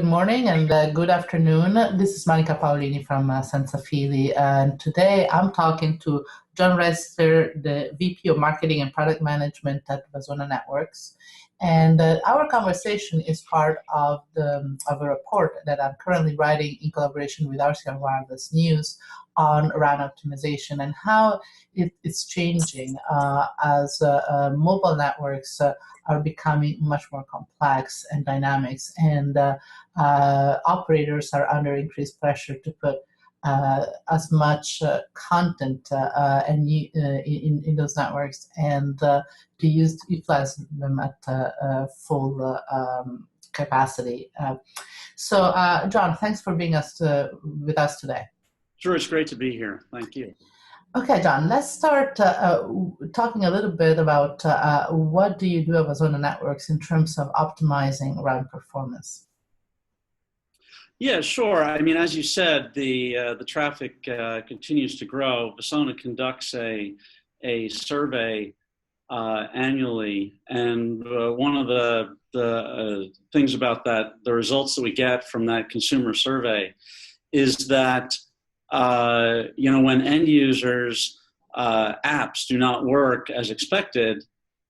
Good morning and good afternoon. This is Monica Paolini from Senza Fili, and today I'm talking to John Reister, the VP of Marketing and Product Management at Vasona Networks. And our conversation is part of a report that I'm currently writing in collaboration with RCR Wireless News on RAN optimization and how it's changing as mobile networks are becoming much more complex and dynamics, and operators are under increased pressure to put as much content in those networks and to utilize them at full capacity. So, John, thanks for being with us today. Sure, it's great to be here. Thank you. Okay, John, let's start talking a little bit about what do you do at Vasona Networks in terms of optimizing RAN performance? Yeah, sure. I mean, as you said, the traffic continues to grow. Vasona conducts a survey annually, and one of the things about that, the results that we get from that consumer survey, is that when end users apps do not work as expected,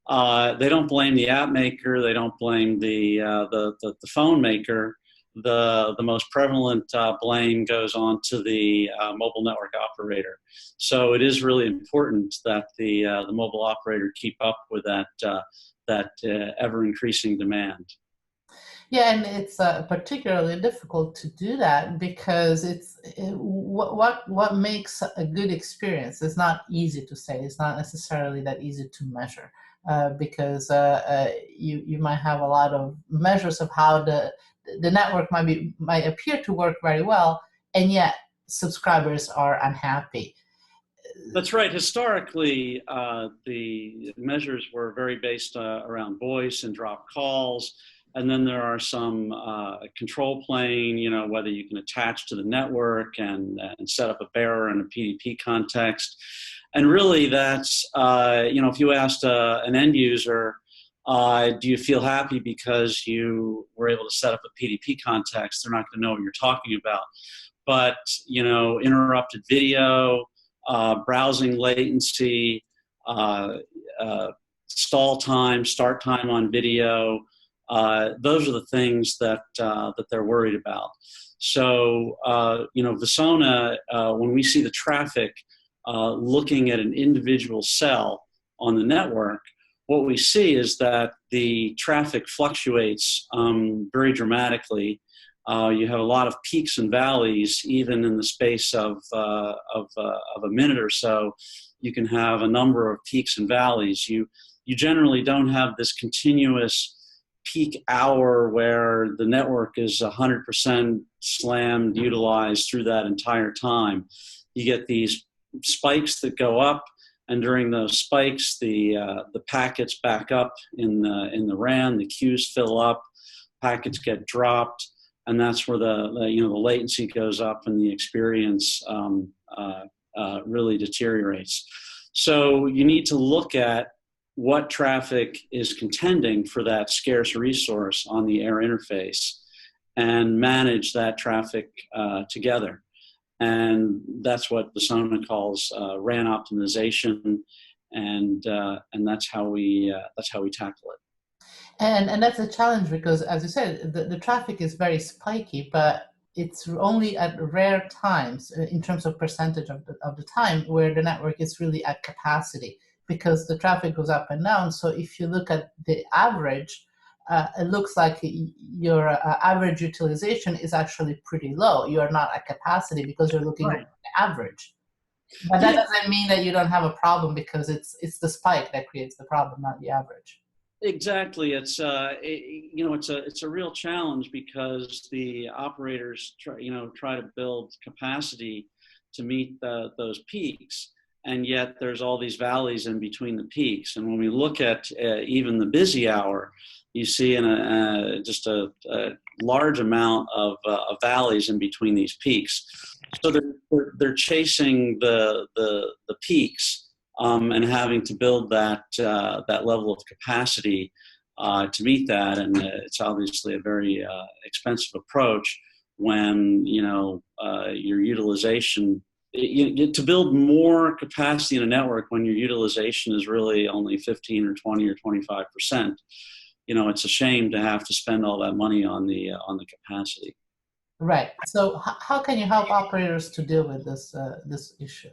they don't blame the app maker, they don't blame the phone maker. The most prevalent blame goes on to the mobile network operator. So it is really important that the mobile operator keep up with that ever increasing demand. Yeah, and it's particularly difficult to do that because what makes a good experience is not easy to say. It's not necessarily that easy to measure because you might have a lot of measures of how the network might appear to work very well, and yet subscribers are unhappy. That's right. Historically, the measures were very based around voice and drop calls. And then there are some control plane, whether you can attach to the network and set up a bearer in a PDP context. And really that's, if you asked an end user, do you feel happy because you were able to set up a PDP context, they're not going to know what you're talking about. But, interrupted video, browsing latency, stall time, start time on video, those are the things that they're worried about. So, Vasona, when we see the traffic looking at an individual cell on the network, what we see is that the traffic fluctuates very dramatically. You have a lot of peaks and valleys, even in the space of a minute or so. You can have a number of peaks and valleys. You generally don't have this continuous peak hour where the network is 100% slammed, utilized through that entire time. You get these spikes that go up, and during those spikes, the packets back up in the RAN, the queues fill up, packets get dropped, and that's where the latency goes up and the experience really deteriorates. So you need to look at what traffic is contending for that scarce resource on the air interface and manage that traffic together. And that's what Vasona calls RAN optimization, and that's how we tackle it. And that's a challenge because, as you said, the traffic is very spiky, but it's only at rare times in terms of percentage of the time where the network is really at capacity, because the traffic goes up and down. So if you look at the average, it looks like your average utilization is actually pretty low. You are not at capacity because you're looking at the average. But that doesn't mean that you don't have a problem, because it's the spike that creates the problem, not the average. Exactly. It's it's a real challenge because the operators try to build capacity to meet those peaks. And yet there's all these valleys in between the peaks. And when we look at even the busy hour, you see just a large amount of valleys in between these peaks. So they're chasing the peaks and having to build that level of capacity to meet that, and it's obviously a very expensive approach when your utilization. To build more capacity in a network when your utilization is really only 15 or 20 or 25%, it's a shame to have to spend all that money on the capacity. Right. So how can you help operators to deal with this issue?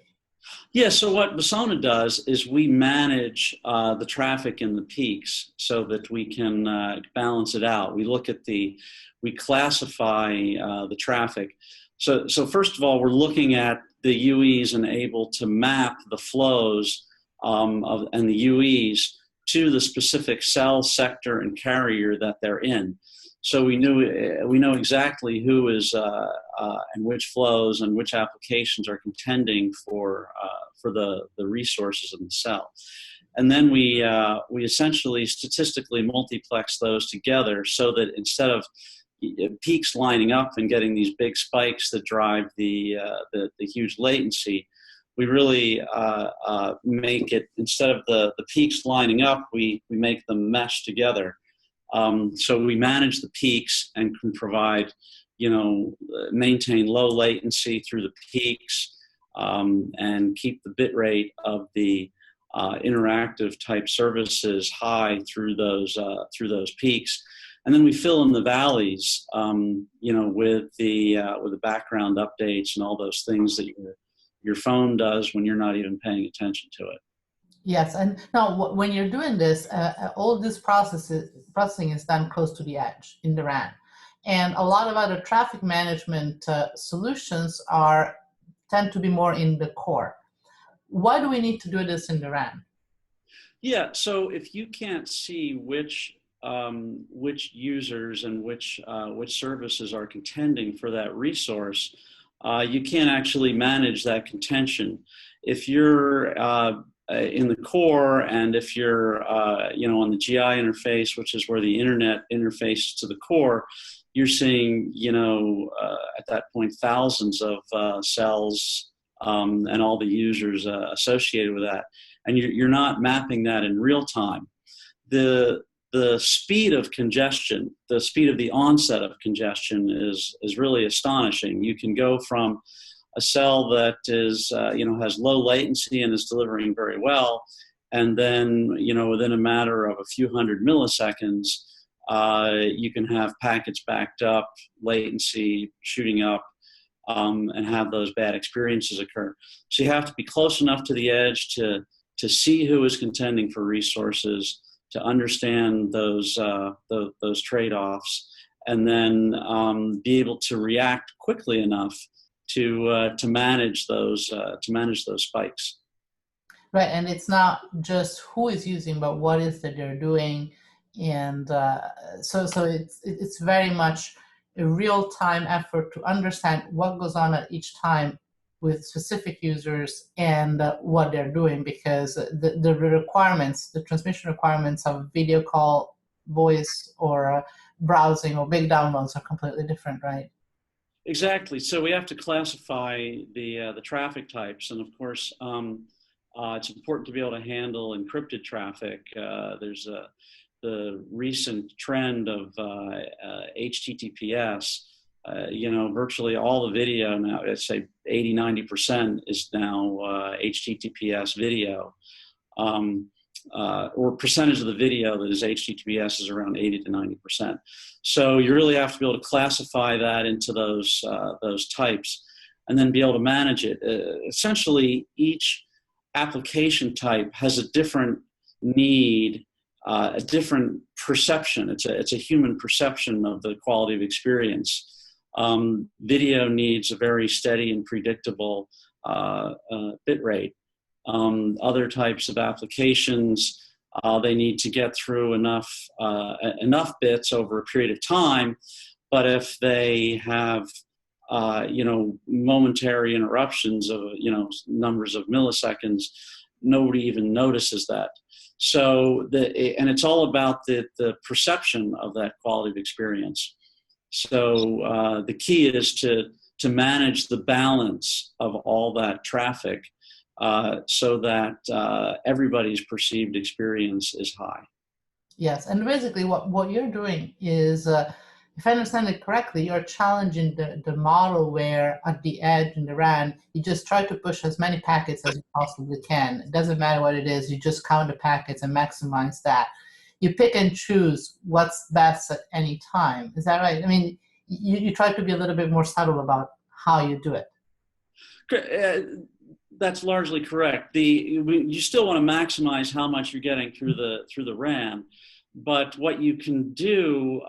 Yeah, so what Vasona does is we manage the traffic in the peaks so that we can balance it out. We classify the traffic. So first of all, we're looking at the UEs and able to map the flows and the UEs to the specific cell, sector, and carrier that they're in. So we know exactly who is and which flows and which applications are contending for the resources in the cell, and then we essentially statistically multiplex those together so that instead of peaks lining up and getting these big spikes that drive the huge latency, we really make it, instead of the peaks lining up, we make them mesh together. So we manage the peaks and can provide, maintain low latency through the peaks and keep the bit rate of the interactive type services high through those peaks. And then we fill in the valleys, with the background updates and all those things that your phone does when you're not even paying attention to it. Yes, and now when you're doing this, all this processing is done close to the edge in the RAN, and a lot of other traffic management solutions tend to be more in the core. Why do we need to do this in the RAN? Yeah, so if you can't see which users and which services are contending for that resource, you can't actually manage that contention. If you're in the core, and if you're on the GI interface, which is where the internet interfaces to the core, you're seeing at that point thousands of cells and all the users associated with that, and you're not mapping that in real time. The speed of congestion, the speed of the onset of congestion is really astonishing. You can go from a cell that is, has low latency and is delivering very well, and then, within a matter of a few hundred milliseconds, you can have packets backed up, latency shooting up, and have those bad experiences occur. So you have to be close enough to the edge to see who is contending for resources, to understand those trade-offs, and then be able to react quickly enough to manage those spikes. Right, and it's not just who is using, but what is that they're doing, and so it's very much a real-time effort to understand what goes on at each time with specific users and what they're doing, because the requirements, the transmission requirements of video call, voice, or browsing or big downloads are completely different, right? Exactly. So we have to classify the traffic types, and of course, it's important to be able to handle encrypted traffic. There's the recent trend of HTTPS. Virtually all the video now, I'd say 80–90% is now HTTPS video, or percentage of the video that is HTTPS is around 80–90%. So you really have to be able to classify that into those types, and then be able to manage it. Essentially, each application type has a different need, a different perception. It's a human perception of the quality of experience. Video needs a very steady and predictable bit rate. Other types of applications, they need to get through enough bits over a period of time, but if they have momentary interruptions of numbers of milliseconds, nobody even notices that. So and it's all about the perception of that quality of experience. So the key is to manage the balance of all that traffic so that everybody's perceived experience is high. Yes, and basically what you're doing is, if I understand it correctly, you're challenging the model where at the edge in the RAN, you just try to push as many packets as you possibly can. It doesn't matter what it is, you just count the packets and maximize that. You pick and choose what's best at any time. Is that right? I mean, you try to be a little bit more subtle about how you do it. That's largely correct. You still want to maximize how much you're getting through the RAM, but what you can do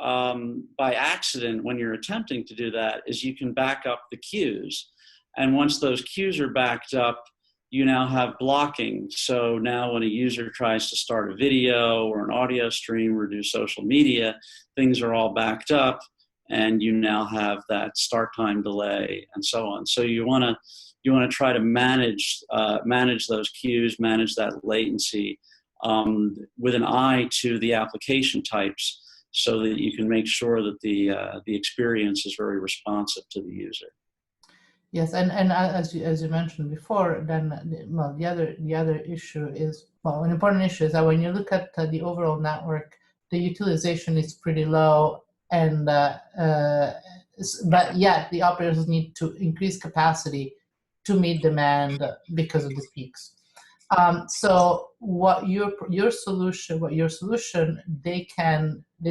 by accident when you're attempting to do that is you can back up the queues, and once those queues are backed up, you now have blocking. So now when a user tries to start a video or an audio stream or do social media, things are all backed up, and you now have that start time delay and so on. So you want to try to manage those queues, manage that latency with an eye to the application types, so that you can make sure that the experience is very responsive to the user. Yes, and as you mentioned before, then well, the other issue is, well, an important issue is that when you look at the overall network, the utilization is pretty low, and but yet the operators need to increase capacity to meet demand because of the peaks. So what your solution, they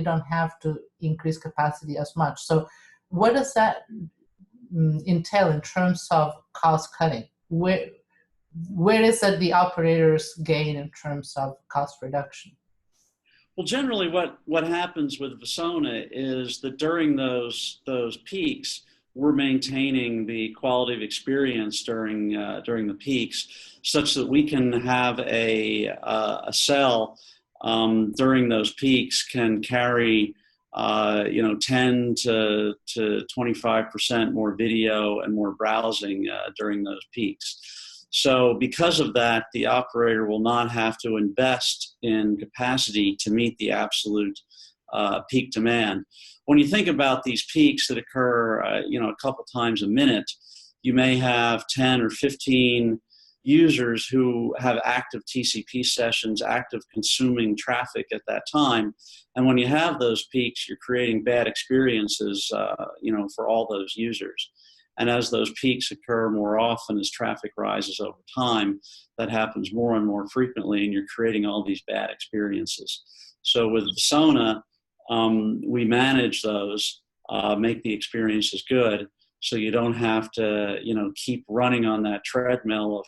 don't have to increase capacity as much. So what does that entail in terms of cost cutting? Where is that the operators gain in terms of cost reduction? Well, generally, what happens with Vasona is that during those peaks, we're maintaining the quality of experience during the peaks, such that we can have a cell during those peaks can carry 10 to 25% more video and more browsing during those peaks. So because of that, the operator will not have to invest in capacity to meet the absolute peak demand. When you think about these peaks that occur, a couple times a minute, you may have 10 or 15 users who have active TCP sessions, active consuming traffic at that time. And when you have those peaks, you're creating bad experiences, for all those users. And as those peaks occur more often, as traffic rises over time, that happens more and more frequently, and you're creating all these bad experiences. So with Vasona, we manage those, make the experiences good, so you don't have to, keep running on that treadmill of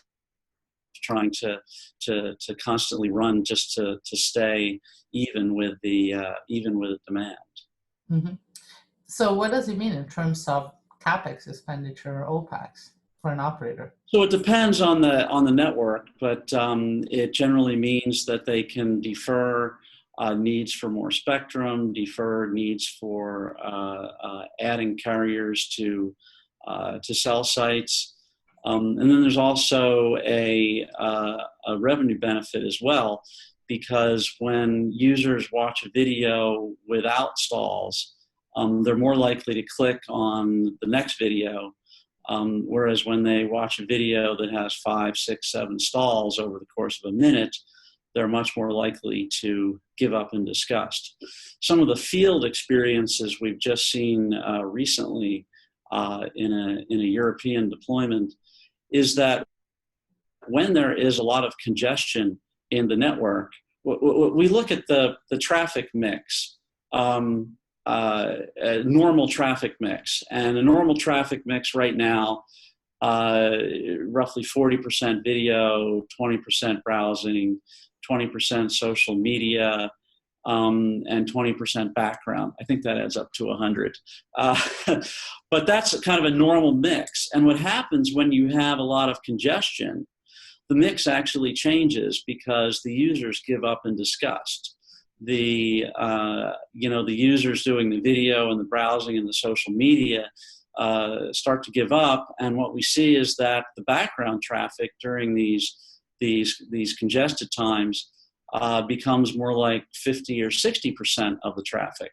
trying to constantly run just to stay even with the demand. Mm-hmm. So what does it mean in terms of CapEx expenditure or OpEx for an operator? So it depends on the network, but it generally means that they can defer needs for more spectrum, defer needs for adding carriers to cell sites. And then there's also a revenue benefit as well, because when users watch a video without stalls, they're more likely to click on the next video, whereas when they watch a video that has 5, 6, 7 stalls over the course of a minute, they're much more likely to give up in disgust. Some of the field experiences we've just seen recently in a European deployment is that when there is a lot of congestion in the network, we look at the traffic mix, normal traffic mix. And a normal traffic mix right now, roughly 40% video, 20% browsing, 20% social media, and 20% background. I think that adds up to 100. But that's kind of a normal mix. And what happens when you have a lot of congestion, the mix actually changes because the users give up in disgust. The users doing the video and the browsing and the social media start to give up. And what we see is that the background traffic during these congested times becomes more like 50 or 60% of the traffic.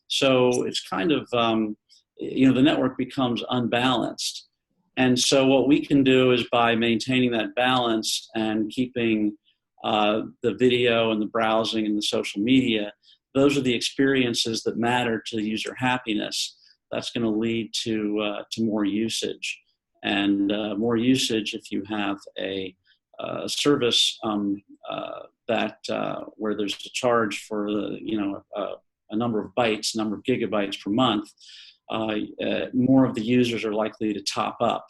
So it's kind of, the network becomes unbalanced. And so what we can do is by maintaining that balance and keeping the video and the browsing and the social media, those are the experiences that matter to the user happiness. That's going to lead to more usage, and more usage if you have a service that where there's a charge for a number of bytes, number of gigabytes per month. More of the users are likely to top up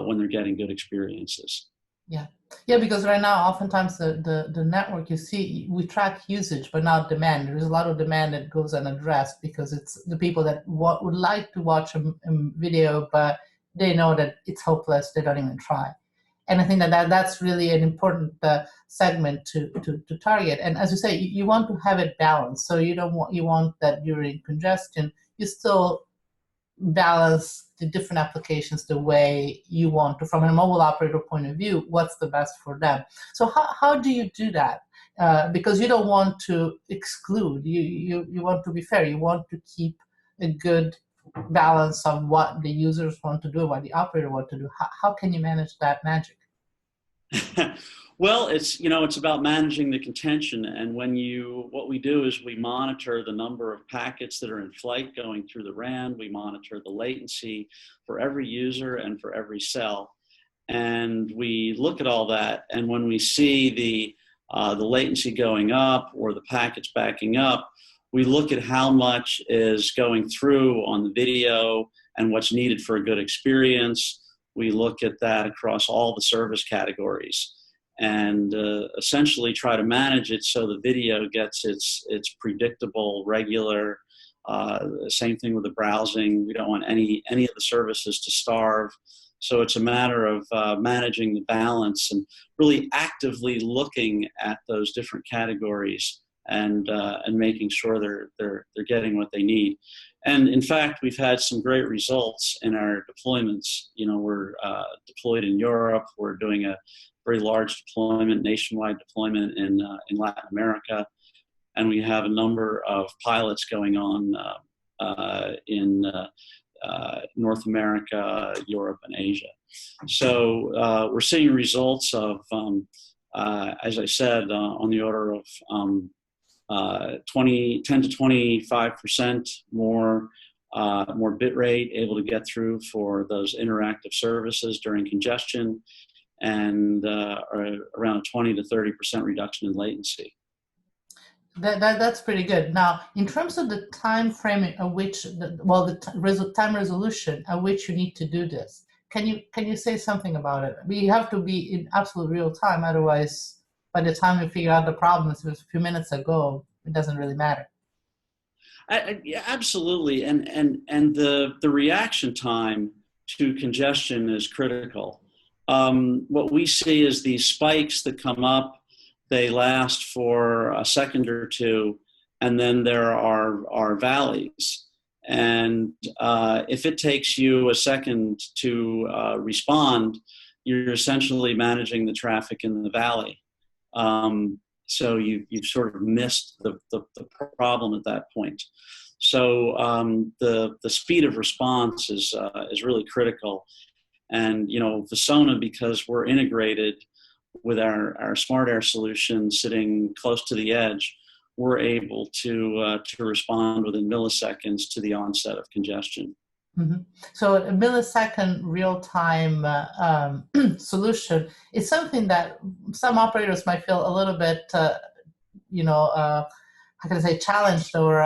when they're getting good experiences. Yeah. Yeah, because right now, oftentimes the network, you see, we track usage, but not demand. There is a lot of demand that goes unaddressed because it's the people that would like to watch a video, but they know that it's hopeless. They don't even try. And I think that's really an important segment to target. And as you say, you want to have it balanced. So you want that during congestion, you still balance the different applications the way you want to, from a mobile operator point of view, what's the best for them. So how do you do that? Because you don't want to exclude, you want to be fair, you want to keep a good balance of what the users want to do, what the operator want to do. How can you manage that magic? Well, it's about managing the contention, and what we do is we monitor the number of packets that are in flight going through the RAN. We monitor the latency for every user and for every cell, and we look at all that. And when we see the latency going up or the packets backing up, we look at how much is going through on the video and what's needed for a good experience. We look at that across all the service categories, and essentially try to manage it so the video gets its predictable, regular. Same thing with the browsing. We don't want any of the services to starve. So it's a matter of managing the balance and really actively looking at those different categories and making sure they're getting what they need. And in fact, we've had some great results in our deployments. We're deployed in Europe. We're doing a very large deployment, nationwide deployment in Latin America, and we have a number of pilots going on in North America, Europe, and Asia. So we're seeing results of, as I said, on the order of 10 to 25% more bit rate able to get through for those interactive services during congestion, and around a 20 to 30% reduction in latency. That's pretty good. Now, in terms of the time frame at which, time resolution at which you need to do this, can you say something about it? We have to be in absolute real time, otherwise, by the time we figure out the problem, if it was a few minutes ago, it doesn't really matter. Yeah, absolutely, and the reaction time to congestion is critical. What we see is these spikes that come up, they last for a second or two, and then there are valleys. And if it takes you a second to respond, you're essentially managing the traffic in the valley. So you've sort of missed the problem at that point. So the speed of response is really critical. And Vasona, because we're integrated with our smart air solution sitting close to the edge, we're able to respond within milliseconds to the onset of congestion. Mm-hmm. So a millisecond real-time solution is something that some operators might feel a little bit, how can I say, challenged, or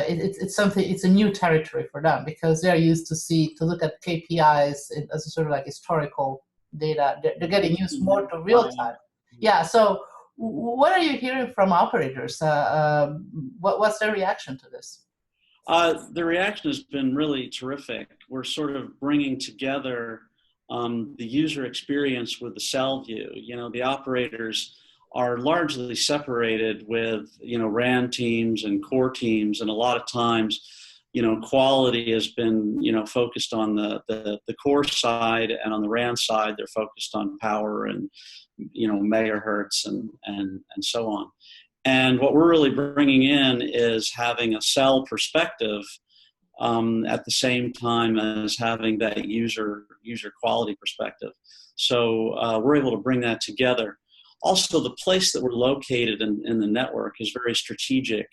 it's a new territory for them because they're used to look at KPIs as a sort of like historical data. They're getting used more to real time. Yeah. So what are you hearing from operators? What's their reaction to this? The reaction has been really terrific. We're sort of bringing together the user experience with the cell view. The operators are largely separated with, RAN teams and core teams. And a lot of times, quality has been, focused on the core side, and on the RAN side, they're focused on power and, megahertz and so on. And what we're really bringing in is having a cell perspective at the same time as having that user quality perspective. So we're able to bring that together. Also, the place that we're located in the network is very strategic.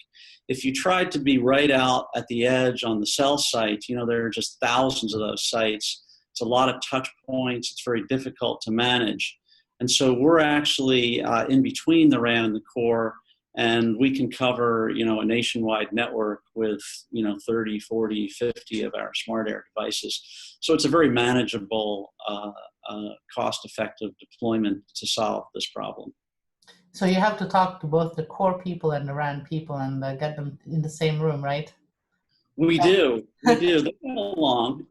If you tried to be right out at the edge on the cell site, there are just thousands of those sites. It's a lot of touch points. It's very difficult to manage. And so we're actually in between the RAN and the core, and we can cover, a nationwide network with, 30, 40, 50 of our smart air devices. So it's a very manageable, cost-effective deployment to solve this problem. So you have to talk to both the core people and the RAN people and get them in the same room, right? We do. They get along.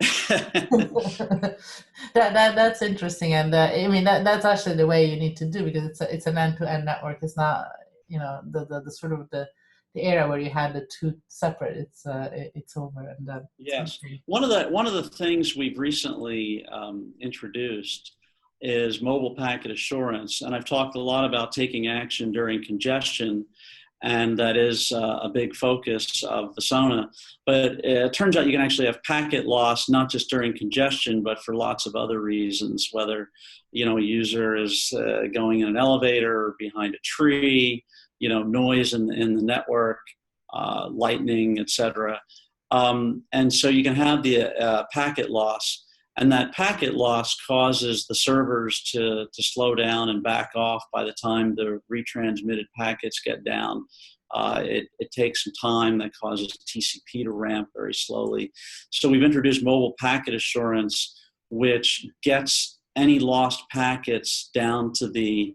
That's interesting, and I mean that's actually the way you need to do, because it's an end-to-end network. It's not the sort of the era where you had the two separate. It's over. And yes, one of the things we've recently introduced is mobile packet assurance, and I've talked a lot about taking action during congestion. And that is a big focus of Vasona. But it turns out you can actually have packet loss, not just during congestion, but for lots of other reasons, whether, a user is going in an elevator or behind a tree, noise in the network, lightning, etc. And so you can have the packet loss. And that packet loss causes the servers to slow down and back off by the time the retransmitted packets get down. It takes some time. That causes TCP to ramp very slowly. So we've introduced mobile packet assurance, which gets any lost packets down to the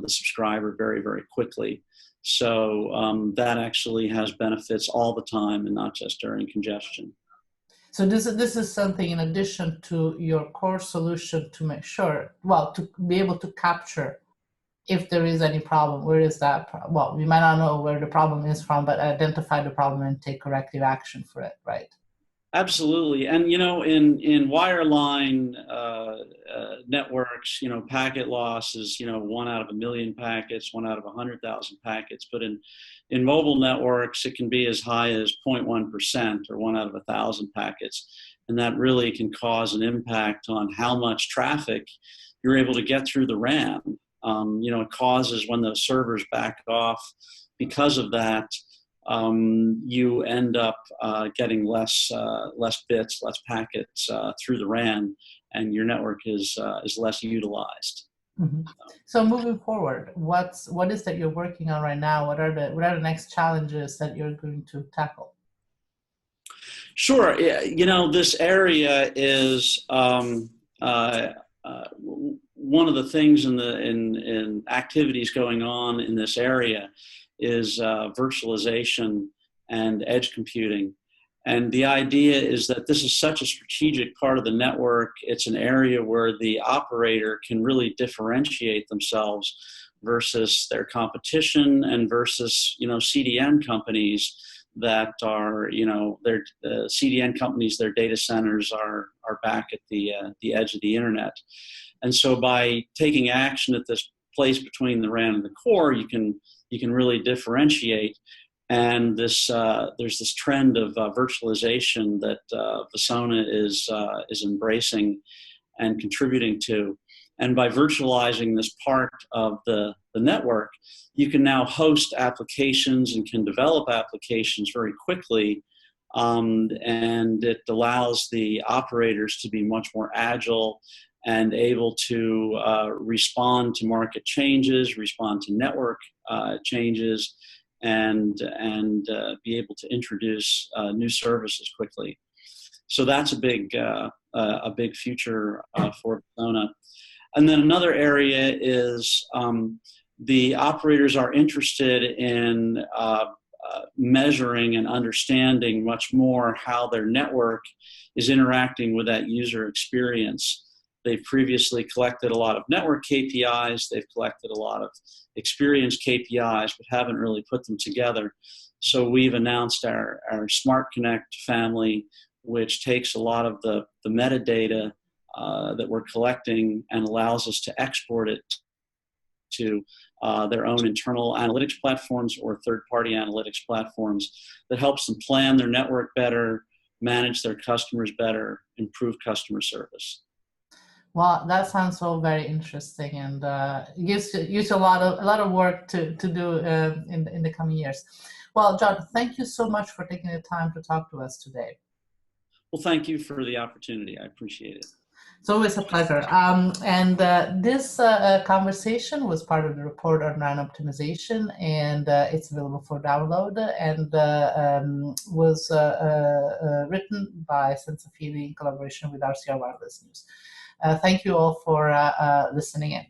subscriber very, very quickly. So that actually has benefits all the time and not just during congestion. So this is something in addition to your core solution to make sure, to be able to capture if there is any problem. Where is that? Well, we might not know where the problem is from, but identify the problem and take corrective action for it, right? Absolutely. And, in wireline networks, packet loss is, 1 out of 1 million packets, 1 out of 100,000 packets. But in mobile networks, it can be as high as 0.1% or 1 out of 1,000 packets. And that really can cause an impact on how much traffic you're able to get through the RAN. It causes, when those servers back off, because of that, you end up getting less bits, less packets through the RAN, and your network is less utilized. Mm-hmm. So moving forward, what is that you're working on right now? What are the next challenges that you're going to tackle? Sure. This area is one of the things in activities going on in this area is virtualization and edge computing. And the idea is that this is such a strategic part of the network. It's an area where the operator can really differentiate themselves versus their competition and versus, CDN companies that are, their CDN companies, their data centers are back at the edge of the internet. And so by taking action at this place between the RAN and the core, you can really differentiate. And there's this trend of virtualization that Vasona is embracing and contributing to. And by virtualizing this part of the network, you can now host applications and can develop applications very quickly. And it allows the operators to be much more agile and able to respond to market changes, respond to network changes, and be able to introduce new services quickly. So that's a big future for Vasona. And then another area is the operators are interested in measuring and understanding much more how their network is interacting with that user experience. They've previously collected a lot of network KPIs, they've collected a lot of experience KPIs, but haven't really put them together. So we've announced our Smart Connect family, which takes a lot of the metadata that we're collecting and allows us to export it to their own internal analytics platforms or third-party analytics platforms that helps them plan their network better, manage their customers better, improve customer service. Well, that sounds so very interesting, and it gives you a lot of work to do in the coming years. Well, John, thank you so much for taking the time to talk to us today. Well, thank you for the opportunity. I appreciate it. It's always a pleasure. And this conversation was part of the report on RAN optimization, and it's available for download, and was written by Sensafili in collaboration with RCR Wireless News. Thank you all for listening in.